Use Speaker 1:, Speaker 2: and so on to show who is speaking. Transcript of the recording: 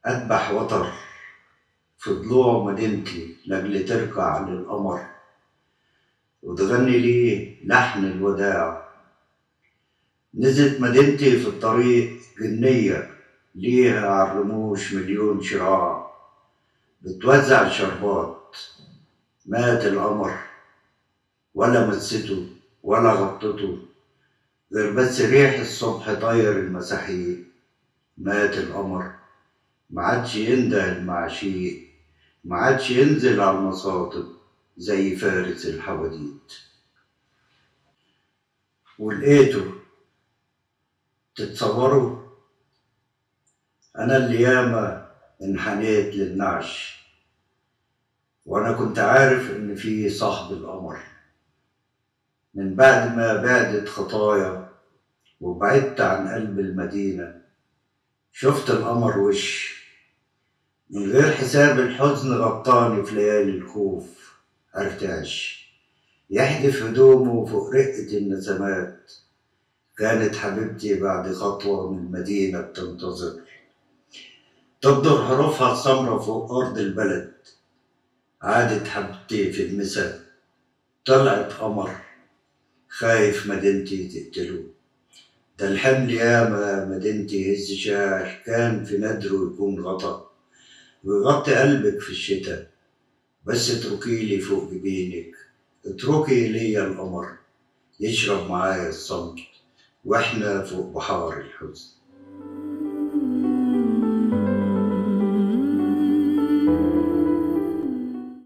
Speaker 1: أذبح وتر في ضلوع مدينتي لأجل تركع للقمر، وتغني لي لحن الوداع. نزلت مدينتي في الطريق جنية، ليها عالرموش مليون شراع، بتوزع الشربات. مات القمر، ولا مسته ولا غطته، غير بس ريح الصبح طير المساحيق. مات القمر، معادش ينده المعشيق، معادش ينزل على المصاطب زي فارس الحواديت. ولقيته، تتصوروا، أنا اللي ياما انحنيت للنعش، وأنا كنت عارف إن في صاحب القمر. من بعد ما بعدت خطايا وبعدت عن قلب المدينة، شفت القمر وش من غير حساب. الحزن غطاني في ليالي الخوف، ارتعش يحدف هدومه فوق رقة النسمات. كانت حبيبتي بعد خطوة من المدينة بتنتظر، تبدر حروفها السمرة فوق أرض البلد. عادت حبيبتي في المسا، طلعت قمر، خايف مدينتي تقتله. ده الحمل ياما مدينتي هز شاش، كان في ندره يكون غطا ويغطي قلبك في الشتاء. بس اتركيلي فوق جبينك، اتركي ليا القمر يشرب معايا الصمت، واحنا فوق بحار الحزن.